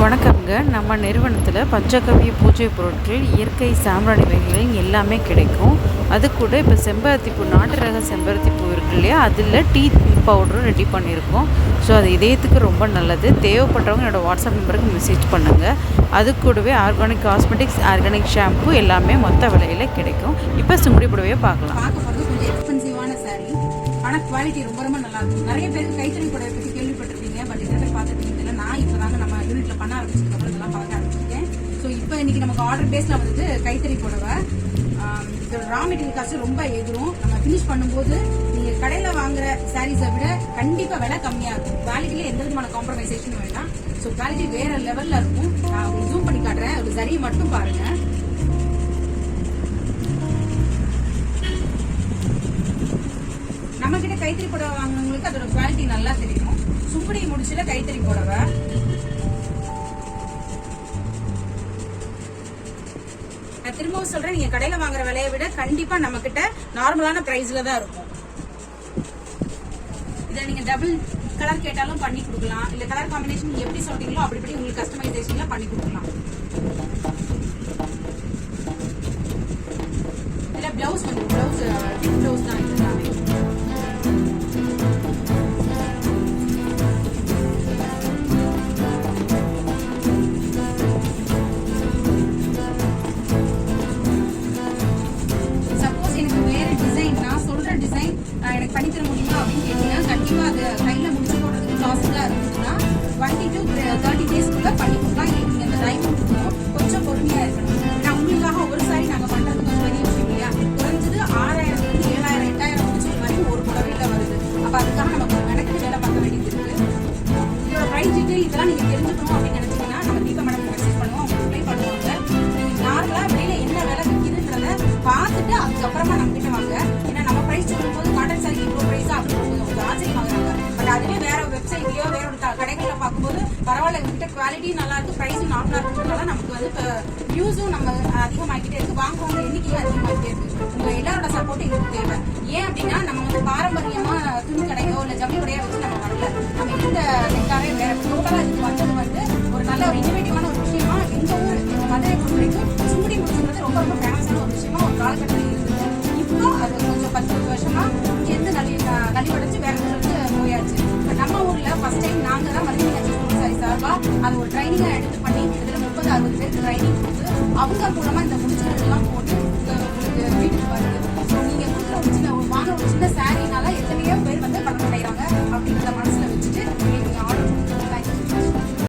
வணக்கம்ங்க. நம்ம நிறுவனத்தில் பஞ்சகவ்ய பூஜை பொருட்கள், இயற்கை சாம்பிராணி வகைகள் எல்லாமே கிடைக்கும். அது கூட இப்போ செம்பருத்தி பூ, நாட்டு ரக செம்பருத்தி பூ இருக்கு இல்லையா, அதில் டீ பவுடரும் ரெடி பண்ணியிருக்கோம். ஸோ அது இதயத்துக்கு ரொம்ப நல்லது. தேவைப்பட்டவங்க என்னோடய வாட்ஸ்அப் நம்பருக்கு மெசேஜ் பண்ணுங்கள். அது கூடவே ஆர்கானிக் காஸ்மெட்டிக்ஸ், ஆர்கானிக் ஷாம்பு எல்லாமே மொத்த விலையில் கிடைக்கும். இப்போ சுங்குடி புடவையை பார்க்கலாம். கொஞ்சம் எக்ஸ்பென்சிவான சாரீ, ஆனால் குவாலிட்டி ரொம்ப ரொம்ப நல்லா இருக்கும். நிறைய பேருக்கு கைத்தறி புடவை பற்றி கேள்விப்பட்டிருப்பீங்க, பட் இதில் போய் பார்த்துருப்பீங்க. நான் இப்போ தாங்க நம்ம யூனிட்ல பண்ண ஆரம்பிச்சதுக்கப்புறம் இதெல்லாம் பார்க்க ஆரம்பிச்சிருக்கேன். ஸோ இப்போ இன்னைக்கு நமக்கு ஆர்டர் பேஸ்ல வந்து கைத்தறி புடவை. இதோட ரா மெட்டீரியல் காஸ்ட் ரொம்ப எதிரும். நம்ம ஃபினிஷ் பண்ணும்போது நீங்க கடையில வாங்குற சாரீஸை விட கண்டிப்பா விலை கம்மியா இருக்கும். குவாலிட்டியில எந்த விதமான காம்ப்ரமைசேஷன் வேண்டாம். ஸோ குவாலிட்டி வேற லெவல்ல இருக்கும். நான் ஜூம் பண்ணி காட்டுறேன், ஒரு சரியை மட்டும் பாருங்க. நம்ம கிட்ட கைத்தறி புடவை வாங்குறவங்களுக்கு அதோட குவாலிட்டி நல்லா தெரியும். சுங்குடி முடிச்சுல கைத்தறி புடவை. நான் திரும்பவும் சொல்றேன், நீங்க கடையில வாங்குற விலையை விட கண்டிப்பா நம்ம கிட்ட நார்மலான பிரைஸ்ல தான் இருக்கும். இதை நீங்க டபுள் கலர் கேட்டாலும் பண்ணி கொடுக்கலாம், இல்ல கலர் காம்பினேஷன் எப்படி சொல்றீங்களோ அப்படி உங்களுக்கு கஸ்டமைசேஷன்ல பண்ணி கொடுக்கலாம். இல்ல பிளவுஸ் வந்து பிளவுஸ் தான் எல்லாமே. எனக்கு பண்ணி தர முடியுமா அப்படின்னு கேட்டீங்கன்னா கண்டிப்பா அது கையில முடிச்சு போடுறதுக்கு காசுலாம் இருந்துச்சுன்னா 20 to 30 டேஸ்க்குள்ள பண்ணி கொடுக்கலாம். நீங்க அந்த டைம் கொடுக்கணும், கொஞ்சம் பொறுமையா இருக்கணும். ஏன்னா உங்களுக்காக ஒரு சாரி நாங்க பண்றது கொஞ்சம் பெரிய விஷயம் இல்லையா. குறைஞ்சது 6000 to 7000 8000 முடிச்சு வரைக்கும் ஒரு புடவையில வருது. அப்ப அதுக்காக நமக்கு மெனக்கெட்டு வேலை பார்க்க வேண்டியது இருக்கு. இதோட பிரைஸ் டீட்டெயில் இதெல்லாம் நீங்க தெரிஞ்சுக்கணும் அப்படின்னு நினைச்சீங்கன்னா நம்ம தீபா மேடம் மெசேஜ் பண்ணுவோம், அவங்க ரிப்ளை பண்ணுவாங்க. நார்மலா வெளியில என்ன விலை விற்கிதுன்றத பார்த்துட்டு அதுக்கப்புறமா நம்ம கிட்ட வாங்க. ஏன்னா நம்ம பிரைஸ் சொல்லும்போது காட்டன் சாரி இவ்வளவு பிரைஸா அப்படின்னு கொஞ்சம் ஆச்சரியமாகறாங்க. பட் அதுவே வேற வெப்சைட்லயோ வேற ஒரு கடைகள்ல பார்க்கும்போது பரவாயில்ல, எங்ககிட்ட குவாலிட்டி நல்லா இருக்கு, பிரைஸும் நார்மலா இருக்குன்றதால நமக்கு வந்து வியூஸும் நம்ம அதிகமாகிட்டே இருக்கு, வாங்குவாங்க எண்ணிக்கையும் அதிகமாகிட்டே இருக்கு. உங்க எல்லாரோட சப்போர்ட் எங்களுக்கு தேவை. ஏன் அப்படின்னா நம்ம வந்து பாரம்பரியமா துணி கடையோ இல்ல ஜவுளி கடையோ வச்சு நம்ம வரல. நம்ம இந்த நெட்டாவே வேற டோட்டலா இதுக்கு வந்தது வந்து ஒரு நல்ல ஒரு இன்னோவேட்டிவான ஒரு விஷயமா எங்க ஊர் மதுரை பொறுத்த வரைக்கும் சுங்குடி முடிச்சுன்றது ரொம்ப ரொம்ப ஃபேமஸான ஒரு விஷயமா ஒரு காலகட்டத்தில் இருக்குது. இப்போ அது கொஞ்சம் 10 வருஷமா இங்க இருந்து நலிவடைச்சு வேற இடத்துல போயாச்சு. நம்ம ஊர்ல ஃபர்ஸ்ட் டைம் நாங்க தான் மதுரை சாரி சார்பா அது ஒரு ட்ரைனிங்கா எடுத்து பண்ணி கிட்டத்தட்ட 30-60 பேருக்கு ட்ரைனிங் கொடுத்து அவங்க மூலமா இந்த முடிச்சுகள் எல்லாம் போட்டு உங்களுக்கு வீட்டுக்கு வருது. ஸோ